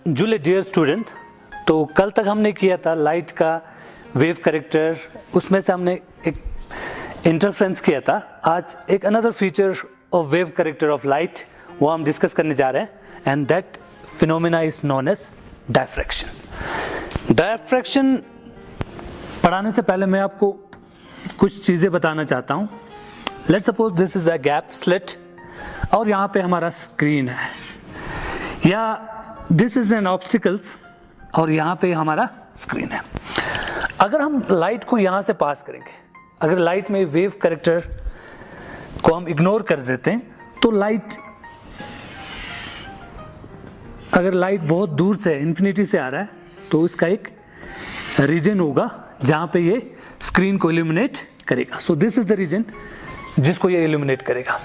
जुले dear student, तो कल तक हमने किया था लाइट का वेव करेक्टर, उसमें से हमने एक इंटरफ्रेंस किया था। आज एक another feature of wave character of light वो हम डिस्कस करने जा रहे हैं, and that phenomena is known as diffraction. Diffraction पढ़ाने से पहले मैं आपको कुछ चीज़ें बताना चाहता हूँ। Let's suppose this is a gap slit और यहाँ पे हमारा स्क्रीन है, या दिस इज एन ऑब्स्टिकल्स और यहाँ पे हमारा स्क्रीन है। अगर हम लाइट को यहाँ से पास करेंगे, अगर लाइट में वेव करेक्टर को हम इग्नोर कर देते हैं, तो अगर लाइट बहुत दूर से इन्फिनिटी से आ रहा है तो इसका एक रीजन होगा जहाँ पे ये स्क्रीन को इल्यूमिनेट करेगा। So this is the region जिसको ये इल्यूमिनेट करेगा।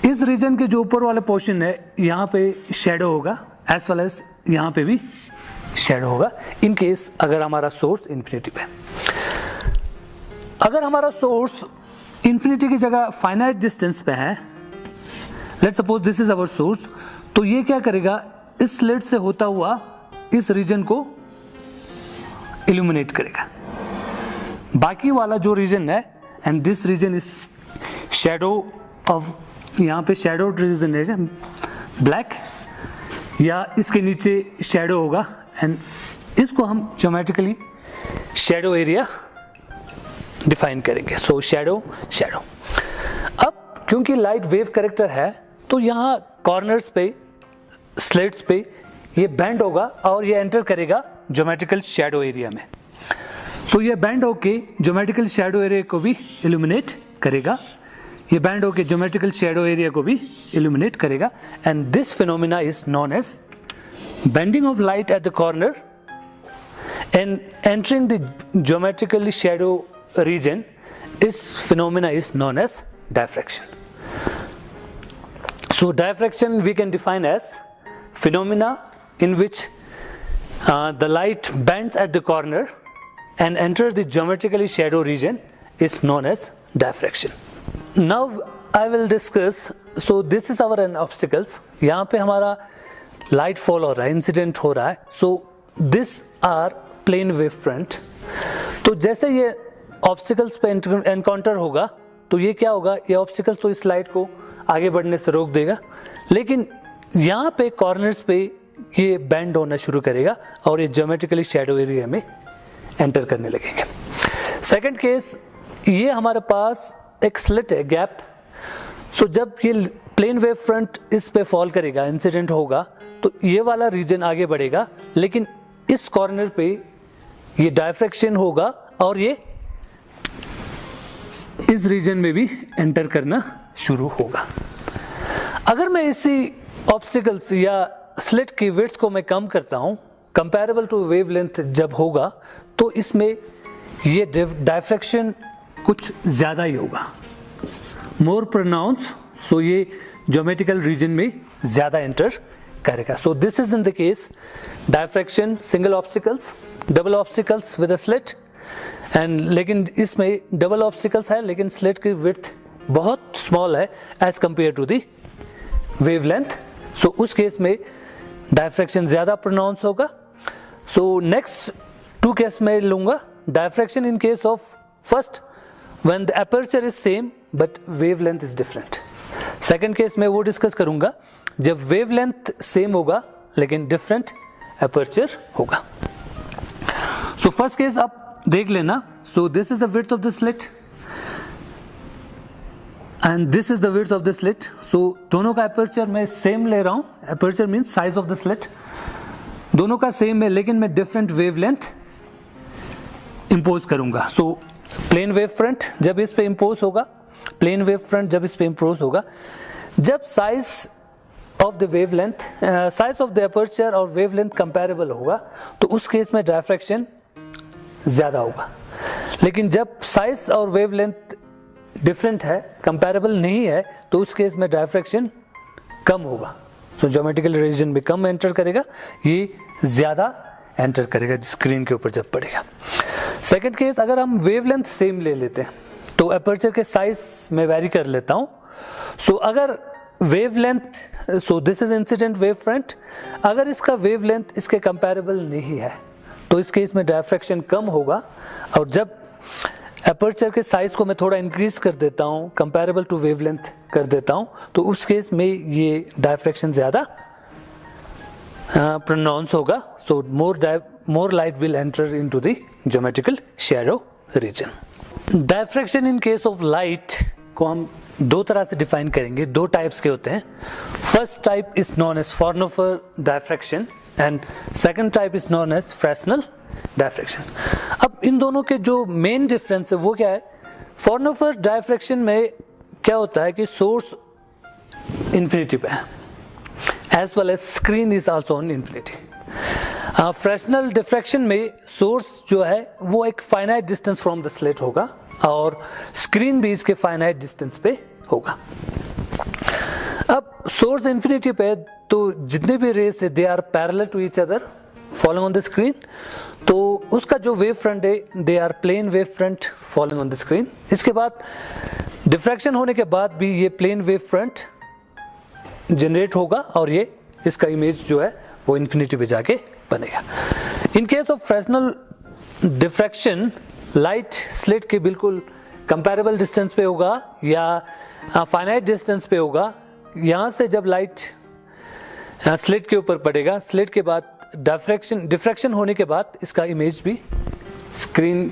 इस रीजन के जो ऊपर वाला पोर्शन है यहाँ पे शैडो होगा, एज वेल एज यहाँ पे भी शैडो होगा, इन केस अगर हमारा सोर्स इन्फिनिटी पे। अगर हमारा सोर्स इन्फिनिटी की जगह फाइनाइट डिस्टेंस पे है, let's suppose this is our source, तो ये क्या करेगा, इस स्लिट से होता हुआ इस रीजन को इल्यूमिनेट करेगा। बाकी वाला जो रीजन है, and this region is shadow of, यहाँ पे शैडो रीजन है ब्लैक, या इसके नीचे शैडो होगा, एंड इसको हम ज्योमेट्रिकली शैडो एरिया डिफाइन करेंगे। सो शैडो शैडो। अब क्योंकि लाइट वेव करेक्टर है, तो यहाँ कॉर्नर्स पे, स्लिट्स पे ये बेंड होगा और ये एंटर करेगा ज्योमेट्रिकल शैडो एरिया में। सो ये बेंड होके ज्योमेट्रिकल शैडो एरिया को भी इल्यूमिनेट करेगा, ये बेंड होके ज्योमेट्रिकल शैडो एरिया को भी इल्यूमिनेट करेगा, and this phenomena is known as bending of light at the corner and entering the geometrically shadow region. This phenomena is known as diffraction. So diffraction we can define as phenomena in which the light bends at the corner and enters the geometrically shadow region is known as diffraction. Now I will discuss, so this is our obstacles. यहाँ पे हमारा light fall हो रहा है, incident हो रहा है, so this are plane wave front. तो जैसे ये ऑब्स्टिकल्स पे एनकाउंटर होगा, तो ये क्या होगा, ये ऑब्स्टिकल्स तो इस लाइट को आगे बढ़ने से रोक देगा, लेकिन यहाँ पे कॉर्नर्स पे ये बेंड होना शुरू करेगा और ये ज्योमेट्रिकली शैडो एरिया में एंटर करने लगेंगे। सेकंड केस, ये हमारे पास एक स्लिट है, गैप। सो जब ये प्लेन वेव फ्रंट इस पे फॉल करेगा, इंसिडेंट होगा, तो ये वाला रीजन आगे बढ़ेगा, लेकिन इस कॉर्नर पे ये डायफ्रैक्शन होगा और ये इस रीजन में भी एंटर करना शुरू होगा। अगर मैं इसी ऑब्स्टिकल्स या स्लिट की विड्थ को मैं कम करता हूं, कंपैरेबल टू वेवलेंथ जब होगा, तो इसमें ये डायफ्रैक्शन कुछ ज्यादा ही होगा, मोर प्रोनाउंस। सो ये ज्योमेट्रिकल रीजन में ज्यादा एंटर करेगा। So this is in the case diffraction, single obstacles, double obstacles with a slit, and लेकिन इसमें डबल ऑब्स्टिकल्स है लेकिन स्लिट की विड्थ बहुत स्मॉल है as compare to the wavelength. So उस केस में डायफ्रैक्शन ज्यादा प्रोनाउंस होगा। सो नेक्स्ट टू केस में लूंगा, diffraction in case of first when the aperture is same but wavelength is different. Second case में वो डिस्कस करूंगा जब वेवलेंथ सेम होगा लेकिन डिफरेंट अपर्चर होगा। सो फर्स्ट केस आप देख लेना। So this is the width of the slit and this is the width of the slit. So दोनों का अपर्चर मैं सेम ले रहा हूं, aperture means size of the slit, दोनों का सेम है लेकिन मैं डिफरेंट वेवलेंथ इंपोज करूंगा। सो प्लेन वेव फ्रंट जब इस पे इंपोज होगा, प्लेन वेव फ्रंट जब इस पे इंपोज होगा, जब size of the wavelength, size of the aperture और वेवलेंथ कंपैरेबल होगा, तो उस केस में डायफ्रैक्शन ज्यादा होगा। लेकिन जब साइज और वेवलेंथ डिफरेंट है, कंपैरेबल नहीं है, तो उस केस में डायफ्रैक्शन कम होगा। सो ज्योमेट्रिकल रीजन में कम एंटर करेगा, ये ज्यादा एंटर करेगा स्क्रीन के ऊपर जब पड़ेगा। सेकंड केस, अगर हम वेवलेंथ सेम ले लेते हैं तो अपर्चर के साइज में वेरी कर लेता हूं। सो अगर wavelength, so this is incident wave front, अगर इसका वेवलेंथ इसके कंपैरेबल नहीं है तो इस केस में डायफ्रैक्शन कम होगा, और जब एपर्चर के साइज को मैं थोड़ा इंक्रीज कर देता हूँ, कंपैरेबल टू वेवलेंथ कर देता हूँ, तो उस केस में ये डायफ्रैक्शन ज़्यादा प्रोनाउंस होगा. So more light will enter into the geometrical shadow region. Diffraction in case of light को हम दो तरह से डिफाइन करेंगे, दो टाइप्स के होते हैं. First type is known as Fraunhofer diffraction and second type is known as Fresnel diffraction. अब इन दोनों के जो मेन डिफरेंस है वो क्या है? फ्राउनहोफर डायफ्रैक्शन में क्या होता है कि सोर्स इन्फिनिटी पे है, as well as screen is also on infinity. Fresnel diffraction में सोर्स जो है वो एक finite distance from the slit होगा और स्क्रीन भी इसके फाइनाइट डिस्टेंस पे होगा. अब सोर्स इन्फिनिटी पे तो जितने भी रेस है they are parallel to each other following on the screen, तो उसका जो वेव फ्रंट है they are plane wave front following on the screen. इसके बाद डिफ्रैक्शन होने के बाद भी ये प्लेन वेव फ्रंट जनरेट होगा और ये इसका इमेज जो है वो इन्फिनिटी पे जाके बनेगा. इन case of Fresnel diffraction light slit के बिल्कुल कंपैरेबल डिस्टेंस पे होगा या फाइनाइट डिस्टेंस पे होगा. यहाँ से जब लाइट स्लिट के ऊपर पड़ेगा, स्लिट के बाद डिफ्रैक्शन होने के बाद इसका इमेज भी स्क्रीन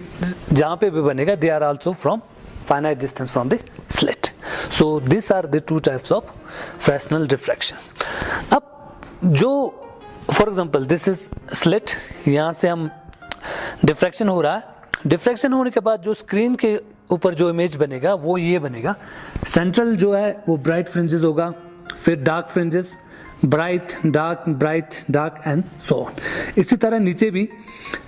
जहाँ पे भी बनेगा they are also from finite distance from the slit. So this are the two types of Fresnel diffraction. अब जो for example this is slit, यहाँ से हम डिफ्रैक्शन हो रहा है. डिफ्रैक्शन होने के बाद जो स्क्रीन के ऊपर जो इमेज बनेगा वो ये बनेगा. सेंट्रल जो है वो ब्राइट फ्रिंजेस होगा, फिर dark fringes, bright dark and so on. इसी तरह नीचे भी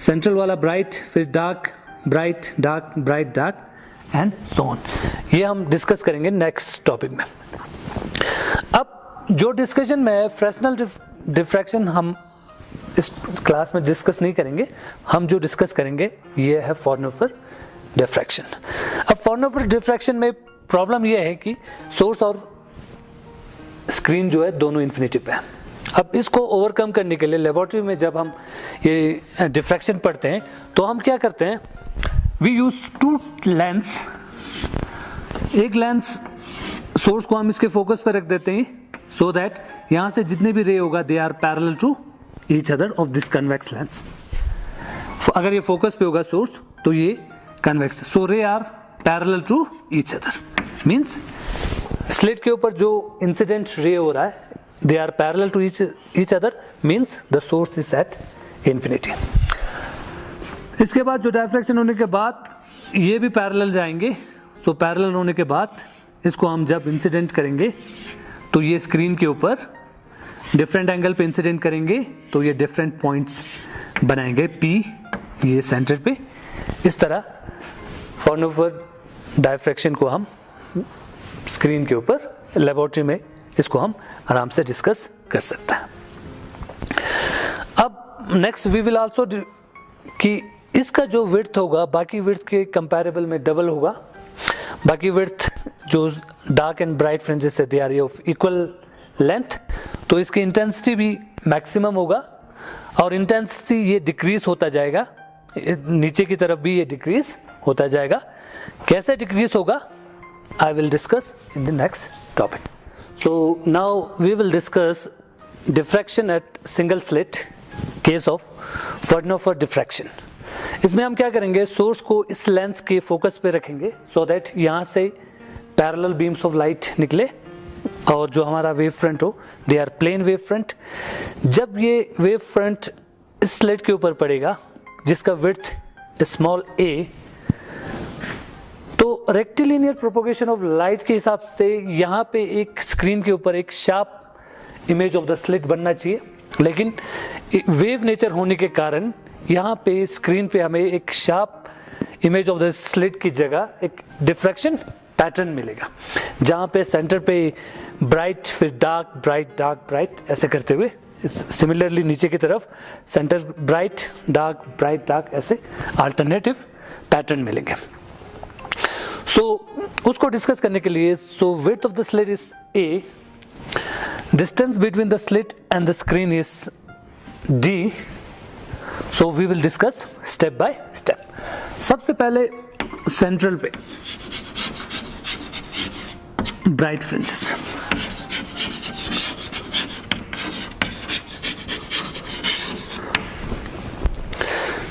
सेंट्रल वाला ब्राइट, फिर dark bright dark and so on. ये हम डिस्कस करेंगे नेक्स्ट टॉपिक में. अब जो डिस्कशन में फ्रेस्नेल डिफ्रैक्शन हम इस क्लास में डिस्कस नहीं करेंगे, हम जो डिस्कस करेंगे ये है फ्राउनहोफर डिफ्रैक्शन. अब फ्राउनहोफर डिफ्रैक्शन में प्रॉब्लम ये है कि सोर्स और स्क्रीन जो है दोनों इन्फिनिटी पे है. अब इसको ओवरकम करने के लिए लेबोरेटरी में जब हम ये डिफ्रैक्शन पढ़ते हैं तो हम क्या करते हैं, वी यूज टू लेंस. एक लेंस सोर्स को हम इसके फोकस पर रख देते हैं सो दैट यहाँ से जितने भी रे होगा they are parallel to each other of this convex lens. अगर ये फोकस पे होगा सोर्स तो ये convex, so ray are parallel to each other. Means slit के ऊपर जो इंसिडेंट रे हो रहा है they are parallel to each other, means the source is at infinity. इसके बाद जो डायफ्रैक्शन होने के बाद ये भी पैरेलल जाएंगे. सो पैरेलल होने के बाद इसको हम जब इंसिडेंट करेंगे तो ये स्क्रीन के ऊपर डिफरेंट एंगल पे इंसिडेंट करेंगे तो ये डिफरेंट पॉइंट्स बनाएंगे P ये सेंटर पे. इस तरह फ्राउनहोफर डायफ्रैक्शन को हम स्क्रीन के ऊपर लेबोरेटरी में इसको हम आराम से डिस्कस कर सकते हैं. अब नेक्स्ट वी विल आल्सो कि इसका जो विड्थ होगा बाकी विड्थ के कंपैरेबल में डबल होगा. बाकी विड्थ जो डार्क एंड ब्राइट फ्रिंजेस है they are of equal length, तो इसकी इंटेंसिटी भी मैक्सिमम होगा और इंटेंसिटी ये डिक्रीज होता जाएगा, नीचे की तरफ भी ये डिक्रीज होता जाएगा. कैसे डिक्रीज होगा I will discuss in the next topic. So now we will discuss diffraction at single slit case of Fraunhofer diffraction. इसमें हम क्या करेंगे, सोर्स को इस लेंस के फोकस पे रखेंगे सो दैट यहाँ से पैरेलल बीम्स ऑफ लाइट निकले और जो हमारा वेव फ्रंट हो they are plane wave front. जब ये वेव फ्रंट इस स्लिट के ऊपर पड़ेगा जिसका विड्थ स्मॉल a, तो रेक्टिलिनियर प्रोपोगेशन ऑफ लाइट के हिसाब से यहाँ पे एक स्क्रीन के ऊपर एक sharp image of the slit बनना चाहिए, लेकिन वेव नेचर होने के कारण यहाँ पे स्क्रीन पे हमें एक sharp image of the slit की जगह एक डिफ्रैक्शन पैटर्न मिलेगा जहाँ पे सेंटर पे ब्राइट फिर डार्क ऐसे करते हुए, सिमिलरली नीचे की तरफ सेंटर ब्राइट डार्क ऐसे अल्टरनेटिव पैटर्न मिलेंगे. सो उसको डिस्कस करने के लिए, so width of the slit is A distance between the slit and the screen is d, so we will discuss step by step. सबसे पहले सेंट्रल पे bright fringes,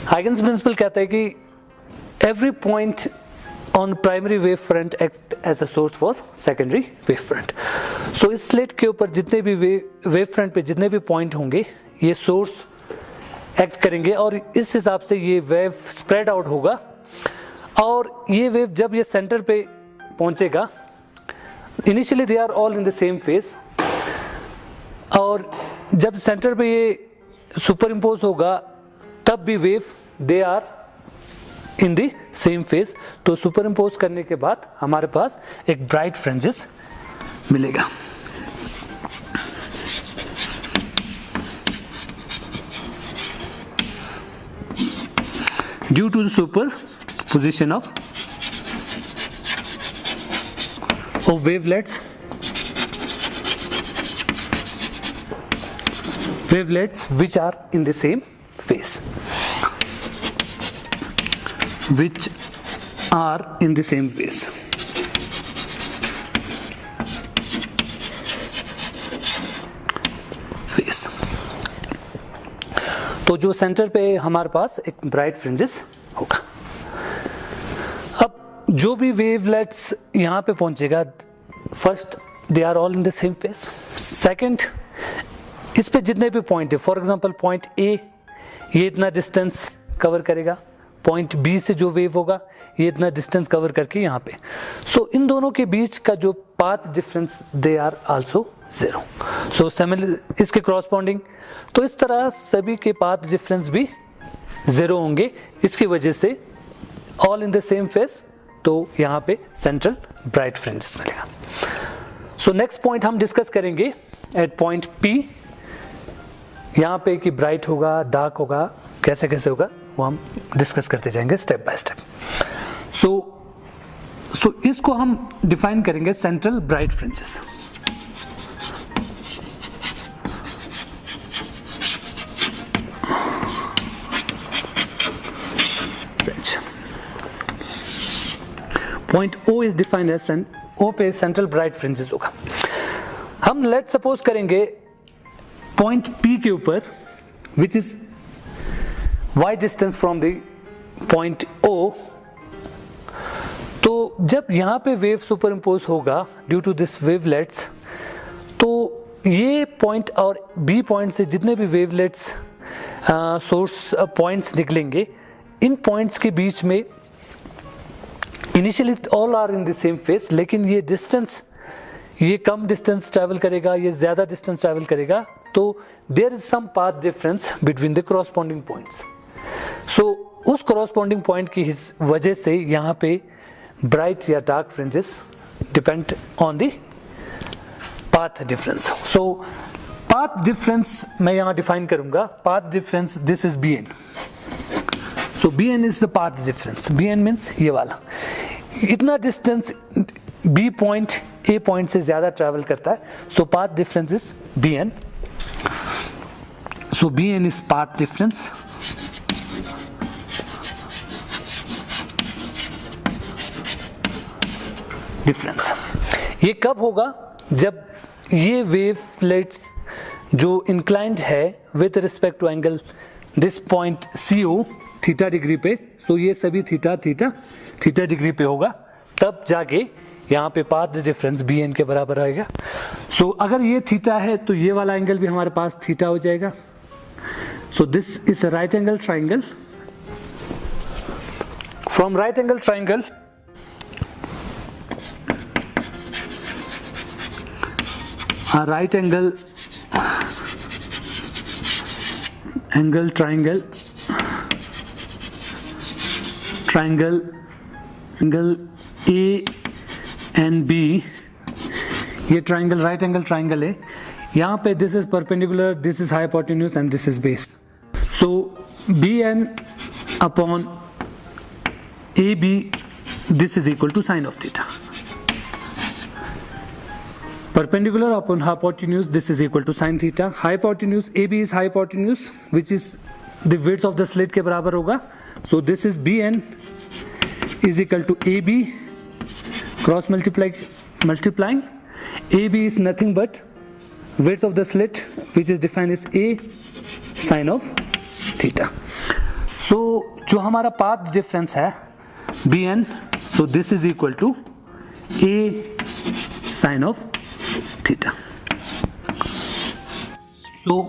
Huygens principal कहता है कि every point on primary wave front act as a source for secondary wave front. So इस slit के ऊपर जितने भी वेव फ्रंट पे जितने भी पॉइंट होंगे ये सोर्स एक्ट करेंगे और इस हिसाब से ये वेव स्प्रेड आउट होगा और ये वेव जब ये सेंटर पे पहुंचेगा, initially they are all in the same phase, और जब सेंटर पे ये सुपर इम्पोज होगा तब भी wave they are in the same phase. तो सुपर इम्पोज करने के बाद हमारे पास एक ब्राइट फ्रिंजेस मिलेगा। Due to the superposition of wavelets which are in the same phase, which are in the same phase. तो जो सेंटर पे हमारे पास एक ब्राइट फ्रिंजेस होगा। अब जो भी वेवलेट्स यहाँ पे पहुंचेगा, first they are all in the same phase, second इस पे जितने भी पॉइंट है, फॉर एग्जांपल पॉइंट ए ये इतना डिस्टेंस कवर करेगा, पॉइंट बी से जो वेव होगा ये इतना डिस्टेंस कवर करके यहाँ पे, सो इन दोनों के बीच का जो path difference they are also zero. So similar इसके क्रॉसपॉन्डिंग, तो इस तरह सभी के पाथ डिफरेंस भी जीरो होंगे, इसकी वजह से all in the same phase, तो यहाँ पे सेंट्रल ब्राइट फ्रिंजेस मिलेगा। सो नेक्स्ट पॉइंट हम डिस्कस करेंगे एट पॉइंट पी, यहाँ पे कि ब्राइट होगा डार्क होगा कैसे कैसे होगा वो हम डिस्कस करते जाएंगे स्टेप बाय स्टेप। सो इसको हम डिफाइन करेंगे central bright fringes. Point O is defined as O पे सेंट्रल ब्राइट फ्रिंजेस होगा। हम लेट सपोज करेंगे पॉइंट P के ऊपर which is y distance from the point O, तो जब यहाँ पे वेव सुपर इम्पोज होगा ड्यू टू दिस वेवलेट्स, तो ये पॉइंट और B पॉइंट से जितने भी वेवलेट्स सोर्स पॉइंट्स निकलेंगे, इन पॉइंट्स के बीच में initially all are in the same phase, लेकिन ये डिस्टेंस, ये कम डिस्टेंस ट्रैवल करेगा, ये ज्यादा डिस्टेंस ट्रैवल करेगा, तो there is some path difference between the corresponding points. So उस कॉरस्पॉन्डिंग पॉइंट की वजह से यहाँ पे ब्राइट या dark fringes depend on the path difference. So path difference मैं यहाँ डिफाइन करूंगा, path difference this is Bn। So Bn is the path difference. Bn means ये वाला, इतना distance B point A point से ज्यादा ट्रैवल करता है, so path difference is Bn. So Bn is path difference. ये कब होगा? जब ये वेवलेट्स जो इंक्लाइंड है with respect to angle this point CO theta degree पे, सो ये सभी थीटा थीटा थीटा डिग्री पे होगा, तब जाके यहाँ पे पाथ डिफरेंस Bn के बराबर आएगा। सो अगर ये थीटा है तो ये वाला एंगल भी हमारे पास थीटा हो जाएगा। So this is a right angle triangle. From right angle triangle a right angle triangle A and B, ये ट्राइंगल राइट एंगल ट्राइंगल है, यहाँ पे this is perpendicular, this is hypotenuse and this is base. So Bn upon AB, this is equal to sine of theta. perpendicular upon hypotenuse, this is equal to sin theta. Hypotenuse AB is hypotenuse which is the width of the slit के बराबर होगा. So this is BN is equal to AB cross multiplying. AB is nothing but width of the slit which is defined as A sin of theta. So जो हमारा path difference है BN, so this is equal to A sin of theta. So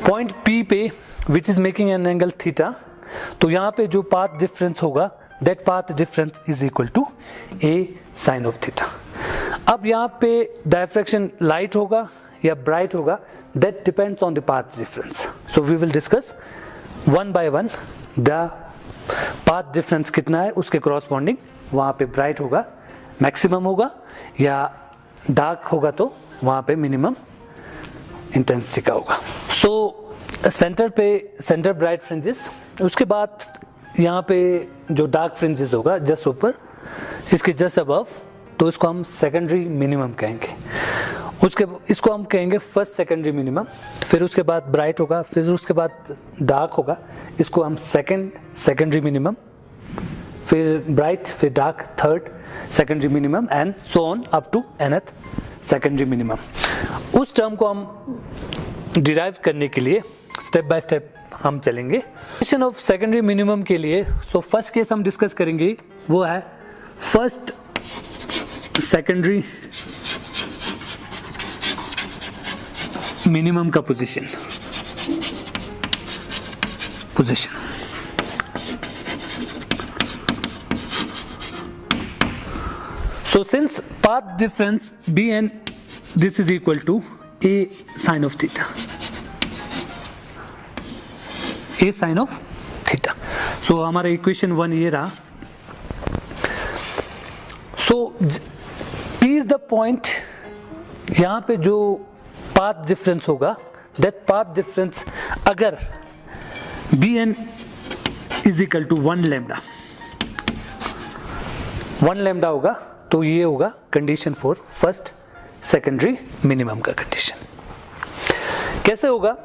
point P पे which is making an angle theta, तो यहाँ पे जो path difference होगा that path difference is equal to A sin of theta. अब यहाँ पे diffraction light होगा या bright होगा, that depends on the path difference. So we will discuss one by one the path difference कितना है उसके corresponding. वहाँ पे bright होगा, maximum होगा, या dark होगा तो वहाँ पे minimum intensity का होगा. So center पे center bright fringes, उसके बाद यहाँ पे जो dark fringes होगा just ऊपर इसके just above, तो इसको हम secondary minimum कहेंगे. उसके इसको हम कहेंगे फर्स्ट सेकेंडरी मिनिमम. फिर उसके बाद ब्राइट होगा, फिर उसके बाद डार्क होगा, इसको हम सेकेंडरी मिनिमम, फिर ब्राइट, फिर dark third secondary minimum and so on up to nth secondary minimum. उस टर्म को हम डिराइव करने के लिए स्टेप बाय स्टेप हम चलेंगे. क्वेश्चन ऑफ सेकेंडरी मिनिमम के लिए सो फर्स्ट केस हम डिस्कस करेंगे वो है फर्स्ट सेकेंडरी मिनिमम का position. So since path difference Bn, this is equal to A sin of theta. A sin of theta. So हमारा इक्वेशन 1 ये रहा. So P is the point, यहाँ पे जो path difference होगा, that path difference अगर Bn is equal to 1 lambda होगा तो ये होगा condition for first secondary minimum का कंडीशन. कैसे होगा?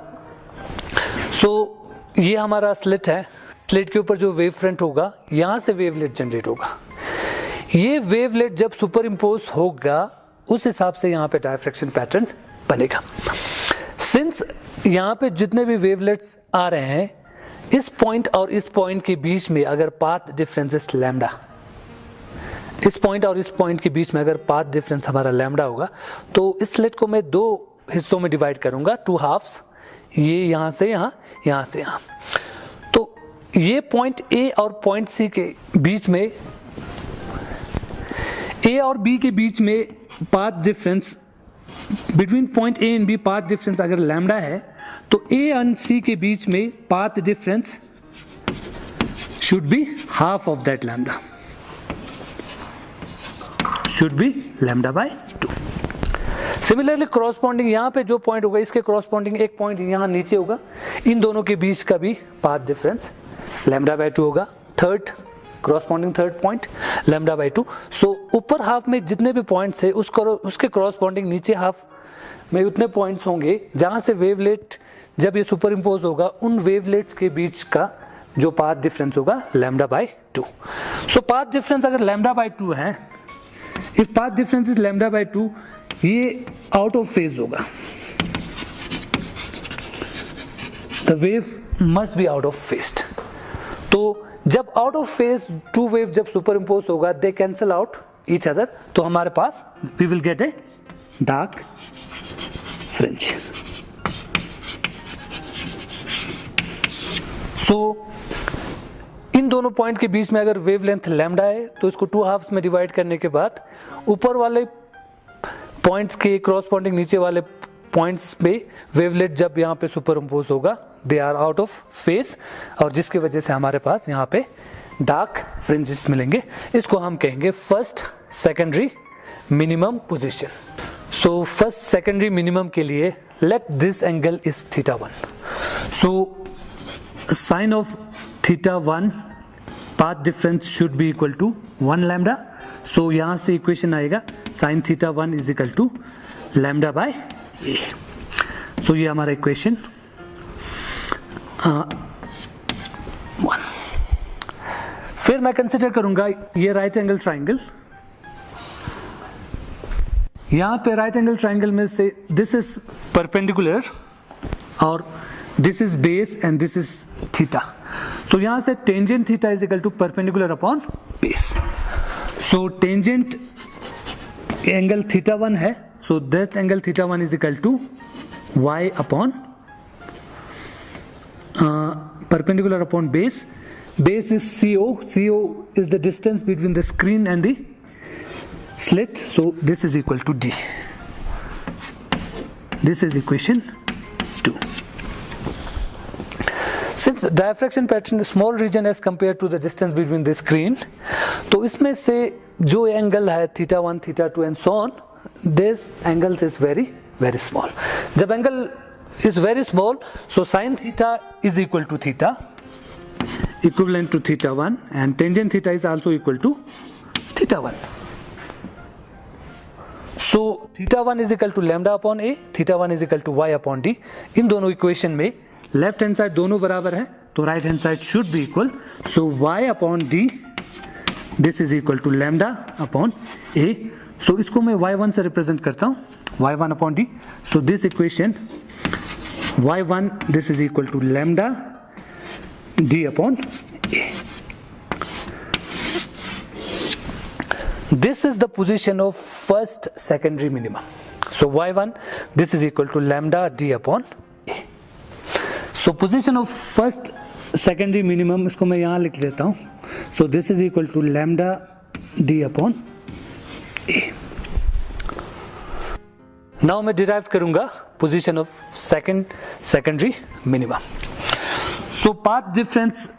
सो ये हमारा स्लिट है, स्लिट के ऊपर जो वेव फ्रंट होगा यहां से वेवलेट जनरेट होगा. ये वेवलेट जब सुपर इम्पोज होगा उस हिसाब से यहाँ पे डायफ्रैक्शन पैटर्न बनेगा. सिंस यहाँ पे जितने भी वेवलेट्स आ रहे हैं इस पॉइंट और इस पॉइंट के बीच में अगर पाथ डिफरेंस लैम्डा, इस पॉइंट और इस पॉइंट के बीच में अगर पाथ डिफरेंस हमारा लैम्डा होगा तो इस स्लिट को मैं दो हिस्सों में डिवाइड करूंगा, टू हाफ्स, ये यहाँ से यहाँ, यहाँ से यहाँ. तो ये पॉइंट ए और पॉइंट सी के बीच में, ए और बी के बीच में path difference between point A and B path difference अगर लैम्डा है तो ए एंड सी के बीच में path difference should be half of that lambda, should be lambda by 2. Similarly corresponding यहाँ पे जो पॉइंट होगा इसके क्रॉसपॉन्डिंग एक पॉइंट यहाँ नीचे होगा, इन दोनों के बीच का भी पाथ डिफरेंस लैम्डा बाय 2 होगा. Third corresponding third point lambda by 2. सो ऊपर हाफ में जितने भी पॉइंट्स है उसके क्रॉसपॉन्डिंग नीचे हाफ में उतने पॉइंट्स होंगे जहां से वेवलेट जब ये सुपर इम्पोज होगा उन वेवलेट्स के बीच का जो पाथ डिफरेंस होगा lambda by 2. So path difference अगर लैम्डा बाय 2 है, if path difference is lambda by 2, ये आउट ऑफ फेज होगा. The wave must be out of phase. तो जब out of phase two wave जब सुपर इम्पोज होगा they cancel out each other, तो हमारे पास we will get a dark fringe. So इन दोनों पॉइंट के बीच में अगर वेवलेंथ लैम्डा है तो इसको टू हाफ्स में डिवाइड करने के बाद ऊपर वाले पॉइंट्स के क्रॉसपॉन्डिंग नीचे वाले पॉइंट्स पे वेवलेट जब यहाँ पे सुपर इम्पोज होगा they are out of phase, और जिसकी वजह से हमारे पास यहाँ पे डार्क फ्रिंजेस मिलेंगे. इसको हम कहेंगे first secondary minimum position. So first secondary minimum के लिए let this angle is θ1. So sine of θ1 path difference should be equal to 1 lambda. So यहाँ से इक्वेशन आएगा sine θ1 is equal to lambda by a. So ये हमारा equation 1। फिर मैं consider करूंगा ये राइट एंगल ट्राइंगल। यहां पे राइट एंगल ट्राइंगल में से दिस इज परपेंडिकुलर और this is base and this is theta. So यहां से tangent theta is equal to perpendicular upon base. So tangent angle theta 1 है, so that angle theta 1 is equal to y अपॉन perpendicular upon base. Base is CO. CO is the distance between the screen and the slit. So this is equal to D. This is equation 2. Since diffraction pattern is small region as compared to the distance between the screen, तो इसमें से जो angle है theta 1, theta 2 and so on, this angles is very very small. जब angle is very small, so sin theta is equal to theta, equivalent to theta 1, and tangent theta is also equal to theta 1. So theta 1 is equal to lambda upon a, theta 1 is equal to y upon d. इन दोनों equation में left hand side दोनों बराबर है, तो right hand side should be equal. So y upon d this is equal to lambda upon a. So इसको मैं y1 से represent करता हूँ, y1 अपॉन d. So this equation y1 this is equal to lambda d upon a. This is the position of first secondary minimum. So y1 this is equal to lambda d upon a. So position of first secondary minimum इसको मैं यहाँ लिख लेता हूँ. So this is equal to lambda d upon a. Now मैं derive करूंगा position of secondary minimum. So path difference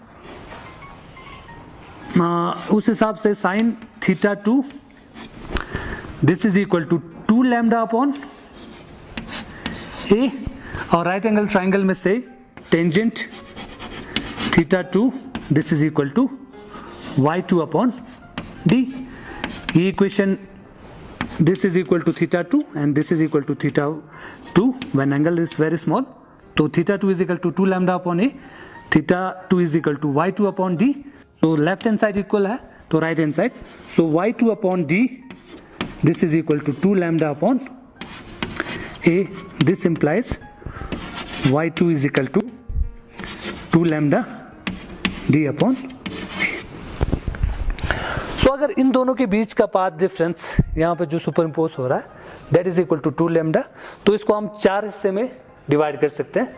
उस हिसाब से sine theta 2 this is equal to 2 lambda upon a, और राइट एंगल ट्राइंगल में से tangent theta 2 this is equal to y2 upon D. ये equation this is equal to theta 2 and this is equal to theta 2 when angle is very small. So theta 2 is equal to 2 lambda upon a, theta 2 is equal to y2 upon d. So left hand side equal है तो right hand side. So y2 upon d this is equal to 2 lambda upon a. This implies y2 is equal to 2 lambda d upon a. तो अगर इन दोनों के बीच का path difference यहाँ पे जो सुपर इम्पोज हो रहा है that is equal to 2 lambda, तो इसको हम 4 हिस्से में डिवाइड कर सकते हैं.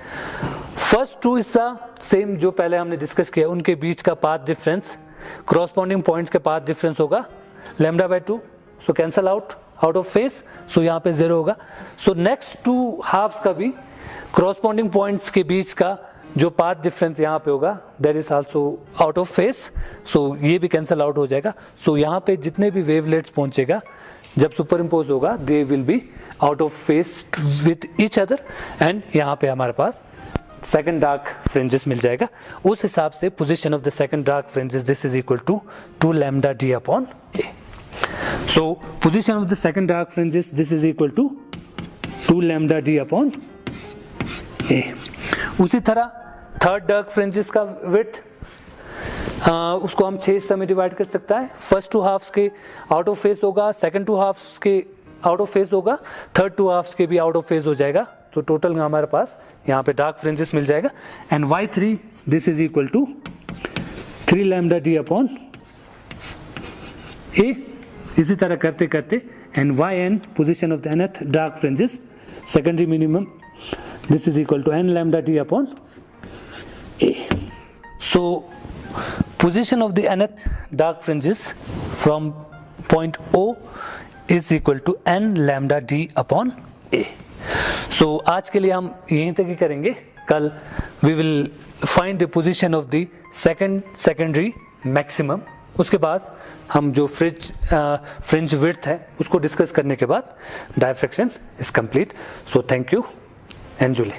फर्स्ट 2 हिस्सा सेम जो पहले हमने डिस्कस किया, उनके बीच का पाथ डिफरेंस करॉस्पॉन्डिंग पॉइंट्स के पाथ डिफरेंस होगा lambda by 2. So cancel out of phase, so यहाँ पे 0 होगा. सो नेक्स्ट 2 हाफ्स का भी करॉस्पॉन्डिंग पॉइंट्स के बीच का जो पाथ डिफरेंस यहाँ पे होगा that is also out of phase, so ये भी कैंसल आउट हो जाएगा. सो यहाँ पे जितने भी वेवलेट्स पहुंचेगा जब सुपर इम्पोज होगा they will be out of phase with each other, and यहाँ पे हमारे पास सेकंड डार्क फ्रिंजेस मिल जाएगा. उस हिसाब से position of the second dark fringes this is equal to 2 lambda D upon a. So position of the second dark fringes this is equal to 2 lambda D upon a. उसी तरह third dark fringes का width उसको हम 6 हिस्से में divide कर सकता है. फर्स्ट 2 हाफ्स के आउट ऑफ फेस होगा, सेकंड 2 हाफ्स के आउट ऑफ फेस होगा, थर्ड 2 हाफ्स के भी आउट ऑफ फेस हो जाएगा. तो टोटल में हमारे पास यहाँ पे डार्क फ्रिंजेस मिल जाएगा. And y3 this is equal to 3 lambda D upon a. इसी तरह करते करते and yn position of the nth dark fringes secondary minimum this is equal to n lambda d upon a. So position of the nth dark fringes from point O is equal to n lambda d upon a. So आज के लिए हम यहीं तक ही करेंगे. कल we will find the position of the secondary maximum. उसके बाद हम जो fringe width है उसको डिस्कस करने के बाद diffraction is complete. So thank you and Julie.